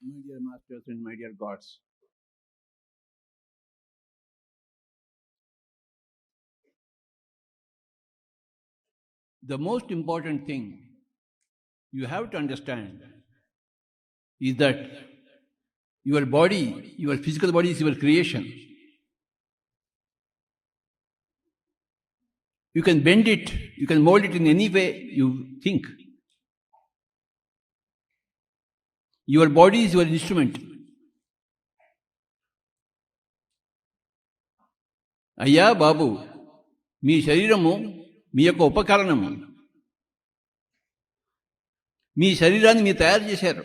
My dear masters and my dear gods, the most important thing you have to understand is that your body, your physical body is your creation. You can bend it, you can mold it in any way you think. Your body is your instrument. అయ్యా బాబు, మీ శరీరము మీ యొక్క ఉపకరణము. మీ శరీరాన్ని మీరు తయారు చేశారు.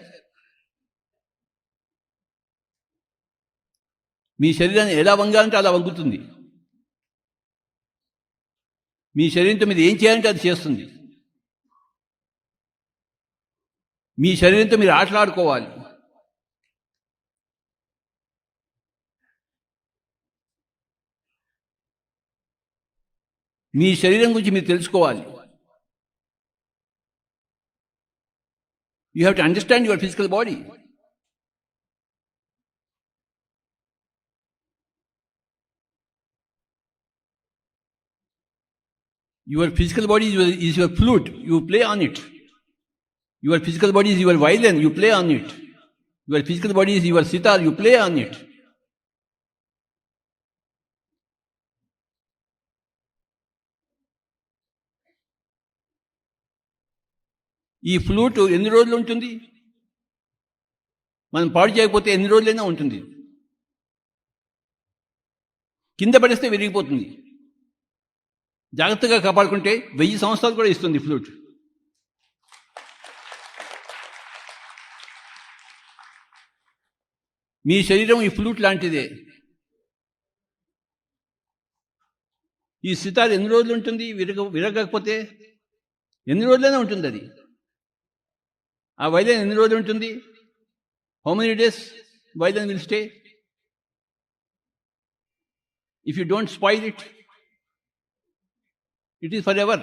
మీ శరీరాన్ని ఎలా వంగాలంటే అలా వంగుతుంది. మీ శరీరంతో మీరు ఏం చేయాలంటే అది చేస్తుంది. మీ శరీరంతో మీరు ఆటలాడుకోవాలి. మీ శరీరం గురించి మీరు తెలుసుకోవాలి. You have to understand your physical body. Your physical body is your flute, you play on it. Your physical body is your violin, you play on it. Your physical body is your sitar, you play on it. ఈ flute ఎన్ని రోజులు ఉంటుంది? మనం పాడు చేయకపోతే ఎన్ని రోజులైనా ఉంటుంది. కింద పడేస్తే విరిగిపోతుంది. జాగ్రత్తగా కాపాడుకుంటే 1000 సంవత్సరాలు కూడా ఇస్తుంది ఫ్లూట్. మీ శరీరం ఈ ఫ్లూట్ లాంటిదే. ఈ సితార్ ఎన్ని రోజులు ఉంటుంది? విరగకపోతే ఎన్ని రోజులైనా ఉంటుంది అది. ఆ వైలెన్ ఎన్ని రోజులు ఉంటుంది? How many days violin will stay? If you don't spoil it, it is for ever.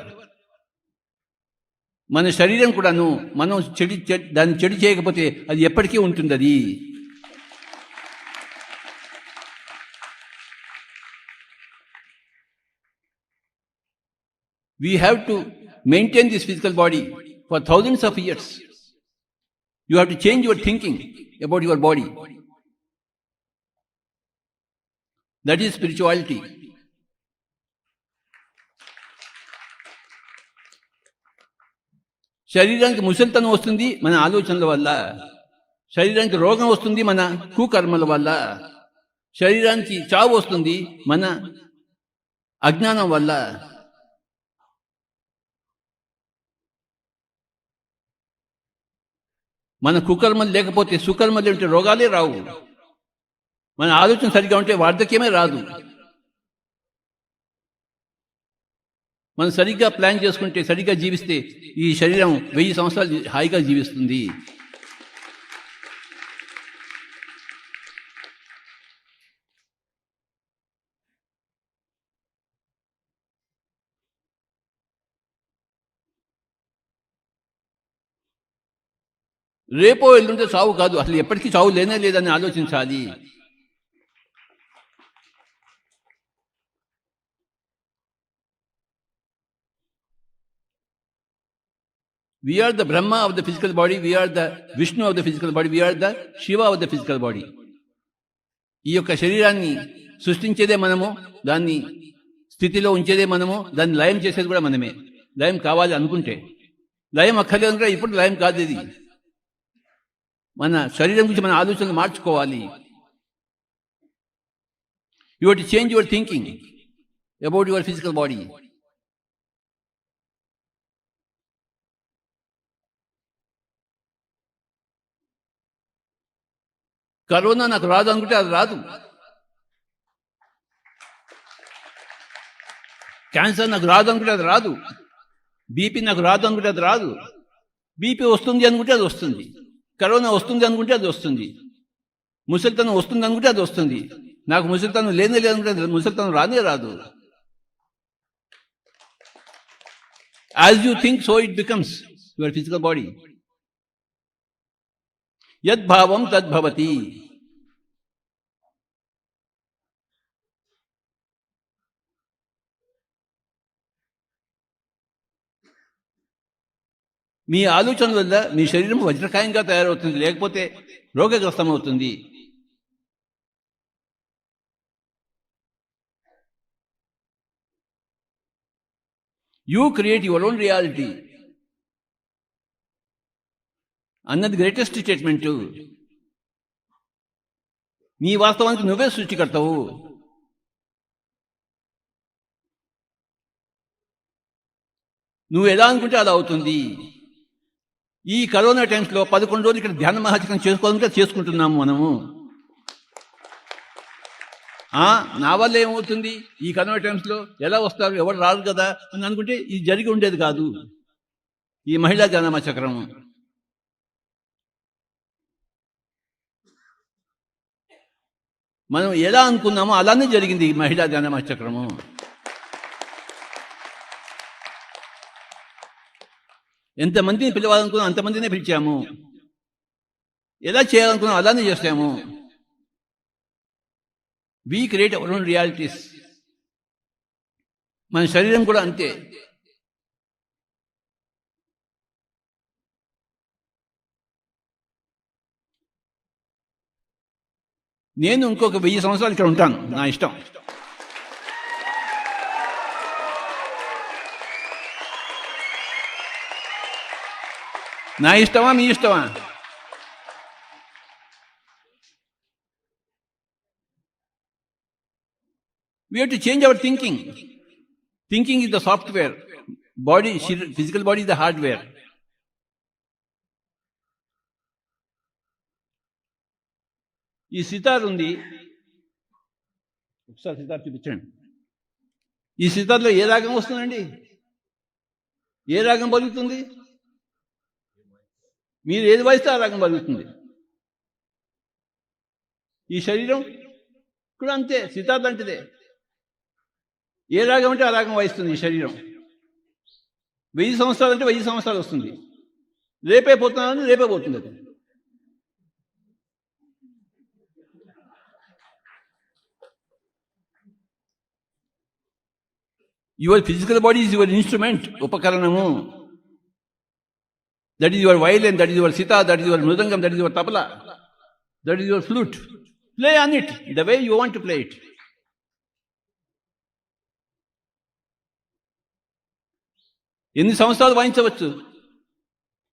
మన శరీరం కూడాను మనం దాన్ని చెడు చేయకపోతే అది ఎప్పటికీ ఉంటుంది. అది we have to maintain this physical body for thousands of years. You have to change your thinking about your body. That is spirituality. శరీరానికి ముసలితనం వస్తుంది మన ఆలోచనల వల్ల. శరీరానికి రోగం వస్తుంది మన కుకర్మల వల్ల. శరీరానికి చావు వస్తుంది మన అజ్ఞానం వల్ల. మన కుకర్మలు లేకపోతే సుకర్మలు ఉంటే రోగాలే రావు. మన ఆలోచన సరిగా ఉంటే వార్ధక్యమే రాదు. మనం సరిగ్గా ప్లాన్ చేసుకుంటే, సరిగ్గా జీవిస్తే ఈ శరీరం 1000 సంవత్సరాలు హాయిగా జీవిస్తుంది. రేపో ఎల్లుంటే చావు కాదు, అసలు ఎప్పటికీ చావు లేనే లేదని ఆలోచించాలి. We are the Brahma of the physical body, we are the Vishnu of the physical body, we are the Shiva of the physical body. ఈ యొక్క శరీరాన్ని సృష్టించేదే మనము, దాన్ని స్థితిలో ఉంచేదే మనము, దాన్ని లయం చేసేది కూడా మనమే. లయం కావాలి అనుకుంటే, లయం అక్కర్లేదు అనుకుంటే ఇప్పుడు లయం కాదు. ఇది మన శరీరం గురించి మన ఆలోచనలు మార్చుకోవాలి. You have to change your thinking about your physical body. Corona నాకు రాదు అనుకుంటే అది రాదు. క్యాన్సర్ నాకు రాదు అనుకుంటే అది రాదు. బీపీ నాకు రాదు అనుకుంటే అది రాదు. బీపీ వస్తుంది అనుకుంటే అది వస్తుంది. కరోనా వస్తుంది అనుకుంటే అది వస్తుంది. ముసలితనం వస్తుంది అనుకుంటే అది వస్తుంది. నాకు ముసలితనం లేనే లేదనుకుంటే ముసలితనం రానే రాదు. As you think so it becomes your physical body. యద్భావం తద్భవతి. మీ ఆలోచన వల్ల మీ శరీరం వజ్రకాయంగా తయారవుతుంది, లేకపోతే రోగగ్రస్తమవుతుంది. You create your own reality అన్నది గ్రేటెస్ట్ స్టేట్మెంట్. నీ వాస్తవానికి నువ్వే సృష్టికర్తవు. నువ్వు ఎలా అనుకుంటే అలా అవుతుంది. ఈ కరోనా టైమ్స్లో 11 రోజులు ఇక్కడ ధ్యాన మహాచక్రం చేసుకోవాలంటే చేసుకుంటున్నాము మనము. నా వల్ల ఏమవుతుంది, ఈ కరోనా టైమ్స్లో ఎలా వస్తారు, ఎవరు రారు కదా అని అనుకుంటే ఇది జరిగి ఉండేది కాదు. ఈ మహిళా ధ్యాన మహాచక్రం మనం ఎలా అనుకున్నామో అలానే జరిగింది. ఈ మహిళా ధ్యాన మహాచక్రము ఎంతమందిని పిలవాలనుకున్నాం అంతమందినే పిలిచాము. ఎలా చేయాలనుకున్నాం అలానే చేస్తాము. We create our own realities. మన శరీరం కూడా అంతే. నేను ఇంకొక 1000 సంవత్సరాలు ఇక్కడ ఉంటాను, నా ఇష్టం. నా ఇష్టమా మీ ఇష్టమా? We have to change our thinking. Thinking is the software. Body, physical body is the hardware. ఈ సితార్ ఉంది, ఒకసారి సితార్ చూపించండి. ఈ సితార్లో ఏ రాగం వస్తుందండి? ఏ రాగం పలుకుతుంది? మీరు ఏది వాయిస్తే ఆ రాగం పలుకుతుంది. ఈ శరీరం కూడా అంతే, సితార్ లాంటిదే. ఏ రాగం అంటే ఆ రాగం వాయిస్తుంది ఈ శరీరం. 1000 సంవత్సరాలు అంటే 1000 సంవత్సరాలు వస్తుంది. రేపే పోతున్నాను, రేపే పోతుంది అది. Your physical body is your instrument, ఉపకరణము. That is your violin, that is your sitar, that is your mridangam, that is your tabla, that is your flute. Play on it the way you want to play it. ఎన్ని సంవత్సరాలు వాయించవచ్చు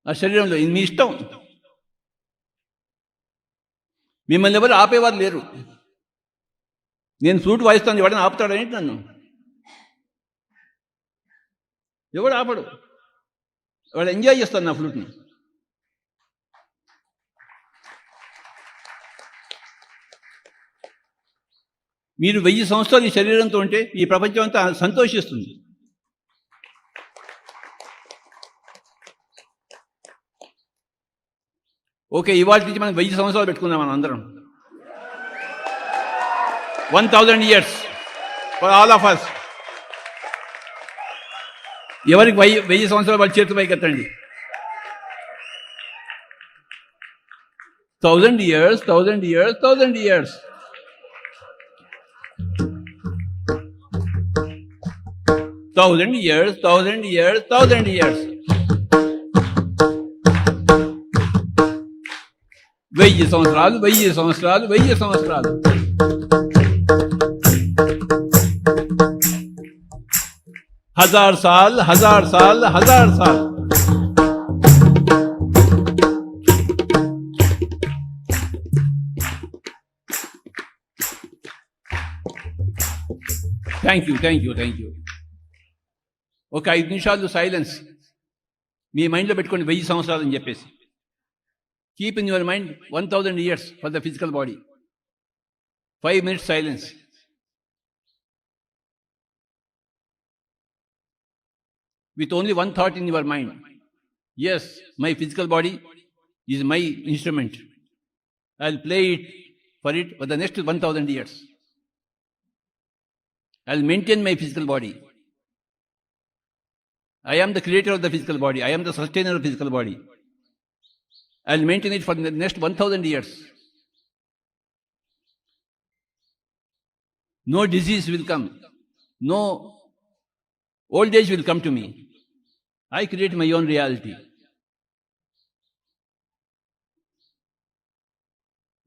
ఆ శరీరంలో, మీ ఇష్టం. మిమ్మల్ని ఎవరు ఆపేవారు లేరు. నేను ఫ్లూట్ వాయిస్తాను, ఎవడని ఆపుతాడని నన్ను ఎవడు ఆపడు. వాడు ఎంజాయ్ చేస్తాను నా ఫ్లూట్ని. మీరు 1000 సంవత్సరాలు ఈ శరీరంతో ఉంటే ఈ ప్రపంచం అంతా సంతోషిస్తుంది. ఓకే, ఇవాళ నుంచి మనం 1000 సంవత్సరాలు పెట్టుకుందాం మనం అందరం. 1000 years for all of us. ఎవరికి 1000 సంవత్సరాలు వాళ్ళ చేతి పైకి ఎత్తండి. 1000 years, 1000 years, 1000 years. Thousand years, 1000 years, 1000 years. 1000 సంవత్సరాలు, 1000 సంవత్సరాలు, 1000 సంవత్సరాలు. हजार साल, 1000 साल, 1000 साल. Thank you, thank you, thank you. ఒక 5 నిమిషాలు సైలెన్స్ మీ మైండ్లో పెట్టుకోండి. 1000 సంవత్సరాలు అని చెప్పేసి. Keep in your mind 1000 years for the physical body. 5 minutes silence. With only one thought in your mind. Yes, my physical body is my instrument. I'll play it for the next 1000 years. I'll maintain my physical body. I am the creator of the physical body. I am the sustainer of the physical body. I'll maintain it for the next 1000 years. No disease will come. No old age will come to me. I create my own reality.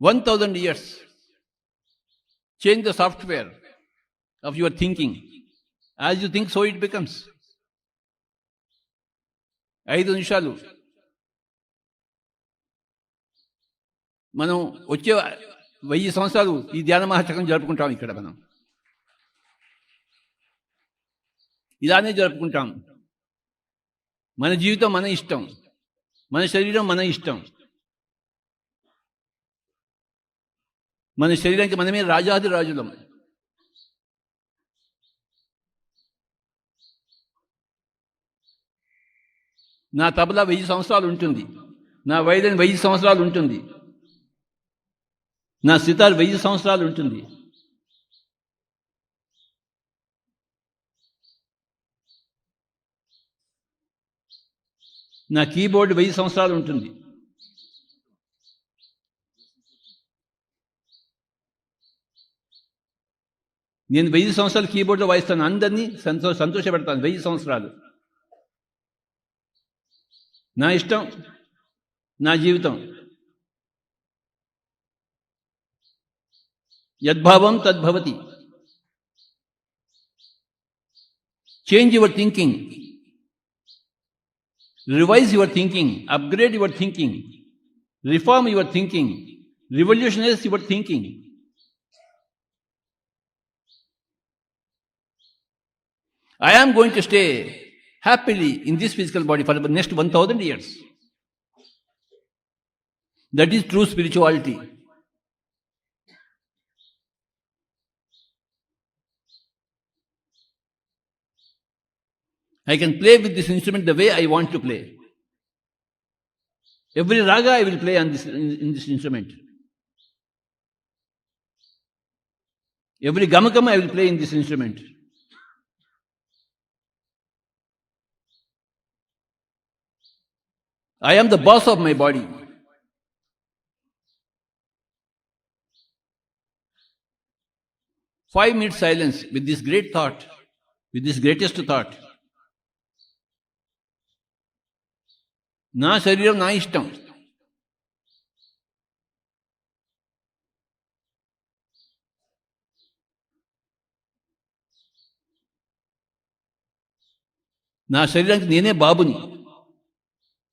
1000 years. Change the software of your thinking. As you think, so it becomes. 5 నిమిషాలు మనం వచ్చే 1000 సంవత్సరాలు ఈ ధ్యాన మహాచక్రం జరుపుకుంటాం. ఇక్కడ మనం ఇలానే జరుపుకుంటాం. మన జీవితం మన ఇష్టం, మన శరీరం మన ఇష్టం. మన శరీరానికి మనమే రాజాది రాజులం. నా తబలా 1000 సంవత్సరాలు ఉంటుంది, నా వైద్యం 1000 సంవత్సరాలు ఉంటుంది, నా సితార్ 1000 సంవత్సరాలు ఉంటుంది. నా కీబోర్డ్ 1000 సంవత్సరాలు ఉంటుంది. నేను 1000 సంవత్సరాలు కీబోర్డ్లో వాయిస్తాను, అందరినీ సంతోషపెడతాను. 1000 సంవత్సరాలు నా ఇష్టం, నా జీవితం. యద్భావం తద్భవతి. Change your thinking, revise your thinking, upgrade your thinking, reform your thinking, revolutionise your thinking. I am going to stay happily in this physical body for the next 1000 years. That is true spirituality. I can play with this instrument the way I want to play. Every raga I will play on this, in this instrument. Every gamakam I will play in this instrument. I am the boss of my body. Five minutes silence with this great thought, with this greatest thought. నా శరీరం నా ఇష్టం. నా శరీరానికి నేనే బాబుని,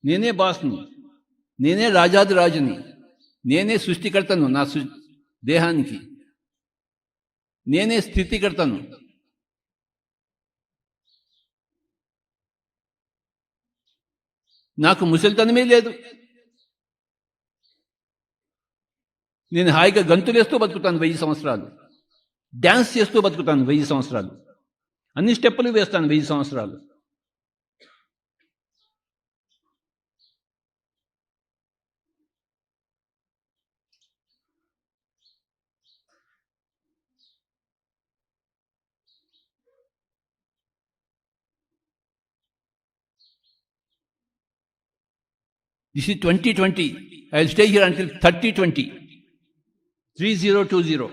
నేనే బాస్ని, నేనే రాజాది రాజుని, నేనే సృష్టికర్తను. నా దేహానికి నేనే స్థితికర్తను. నాకు ముసలితనమే లేదు. నేను హాయిగా గంతులేస్తూ బతుకుతాను 1000 సంవత్సరాలు. డ్యాన్స్ చేస్తూ బతుకుతాను 1000 సంవత్సరాలు. అన్ని స్టెప్పులు వేస్తాను 1000 సంవత్సరాలు. This is 2020. I will stay here until 3020. 3020.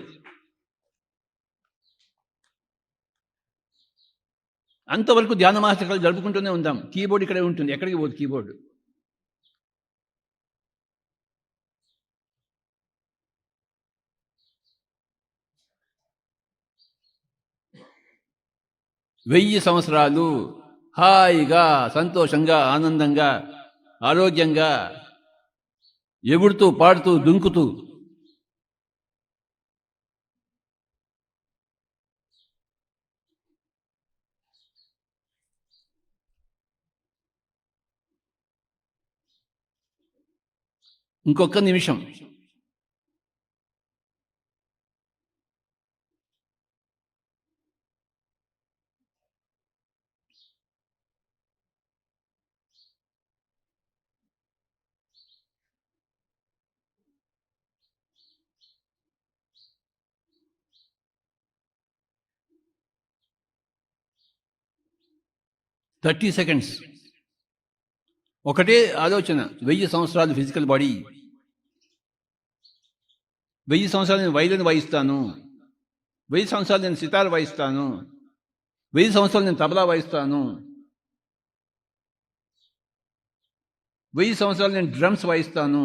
అంతవరకు ధ్యాన మహాచక్రాలు జరుపుకుంటూనే ఉందాం. కీబోర్డ్ ఇక్కడే ఉంటుంది, ఎక్కడికి పోదు కీబోర్డ్. వెయ్యి సంవత్సరాలు హాయిగా, సంతోషంగా, ఆనందంగా, ఆరోగ్యంగా ఎగుడుతూ, పాడుతూ, దుంకుతూ ఇంకొక నిమిషం. $30 seconds. ఒకటే ఆలోచన, 1000 సంవత్సరాలు ఫిజికల్ బాడీ, 1000 సంవత్సరాలు నేను వైలిన్ వాయిస్తాను, 1000 సంవత్సరాలు నేను సితార్ వాయిస్తాను, 1000 సంవత్సరాలు నేను తబలా వాయిస్తాను, 1000 సంవత్సరాలు నేను డ్రమ్స్ వాయిస్తాను.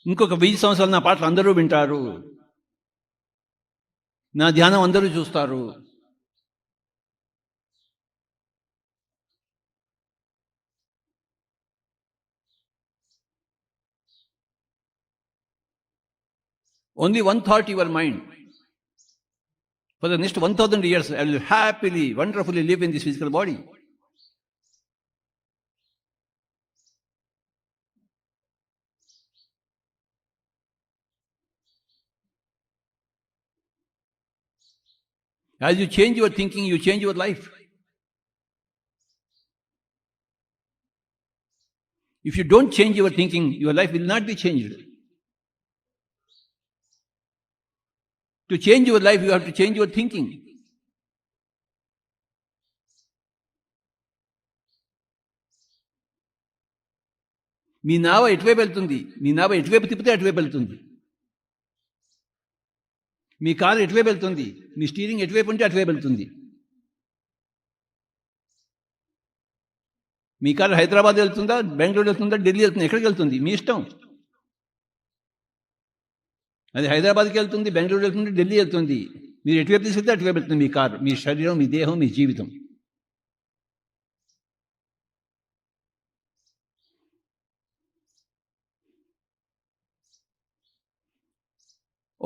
ఇంకొక 1000 సంవత్సరాలు నా పాటలు అందరూ వింటారు, నా ధ్యానం అందరూ చూస్తారు. Only one thought in your mind. For the next 1000 years, I will happily, wonderfully live in this physical body. As you change your thinking, you change your life. If you don't change your thinking, your life will not be changed. To change your life, you have to change your thinking. మీ నావ ఎటువైపు వెళ్తుంది, మీ నావ ఎటువైపు తిప్పితే అటువైపు వెళ్తుంది. మీ car ఎటువైపు వెళ్తుంది, మీ స్టీరింగ్ ఎటువైపు ఉంటే అటువైపు వెళ్తుంది. మీ కారు హైదరాబాద్ వెళ్తుందా, బెంగళూరు వెళ్తుందా, ఢిల్లీ వెళ్తుందా, ఎక్కడికి వెళ్తుంది మీ ఇష్టం. అది హైదరాబాద్కి వెళ్తుంది, బెంగళూరు వెళ్తుంది, ఢిల్లీ వెళ్తుంది. మీరు ఎటువైపు తీసుకెళ్తే అటువైపు వెళ్తుంది మీ కారు, మీ శరీరం, మీ దేహం, మీ జీవితం.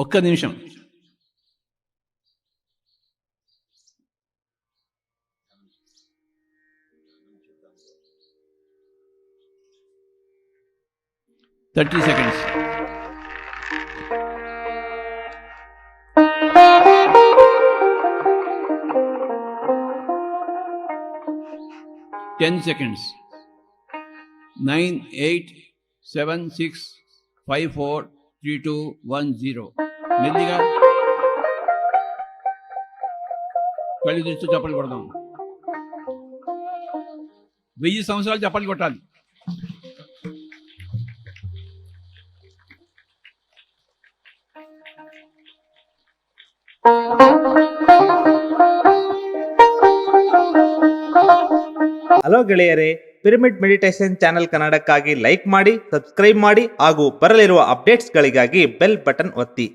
ఒక్క నిమిషం. Thirty seconds. Ten seconds. 9, 8, 7, 6, 5, 4, 3, 2, 1, 0. మెల్లిగా కళ్ళు తెరిచి చప్పట్లు కొడదాం. 1000 సంవత్సరాలు చప్పట్లు కొట్టాలి. ಹಲೋ ಗೆಳೆಯರೇ, ಪಿರಮಿಡ್ ಮೆಡಿಟೇಷನ್ ಚಾನೆಲ್ ಕನ್ನಡಕ್ಕಾಗಿ ಲೈಕ್ ಮಾಡಿ, ಸಬ್ಸ್ಕ್ರೈಬ್ ಮಾಡಿ ಹಾಗೂ ಬರಲಿರುವ ಅಪ್ಡೇಟ್ಸ್ಗಳಿಗಾಗಿ ಬೆಲ್ ಬಟನ್ ಒತ್ತಿ.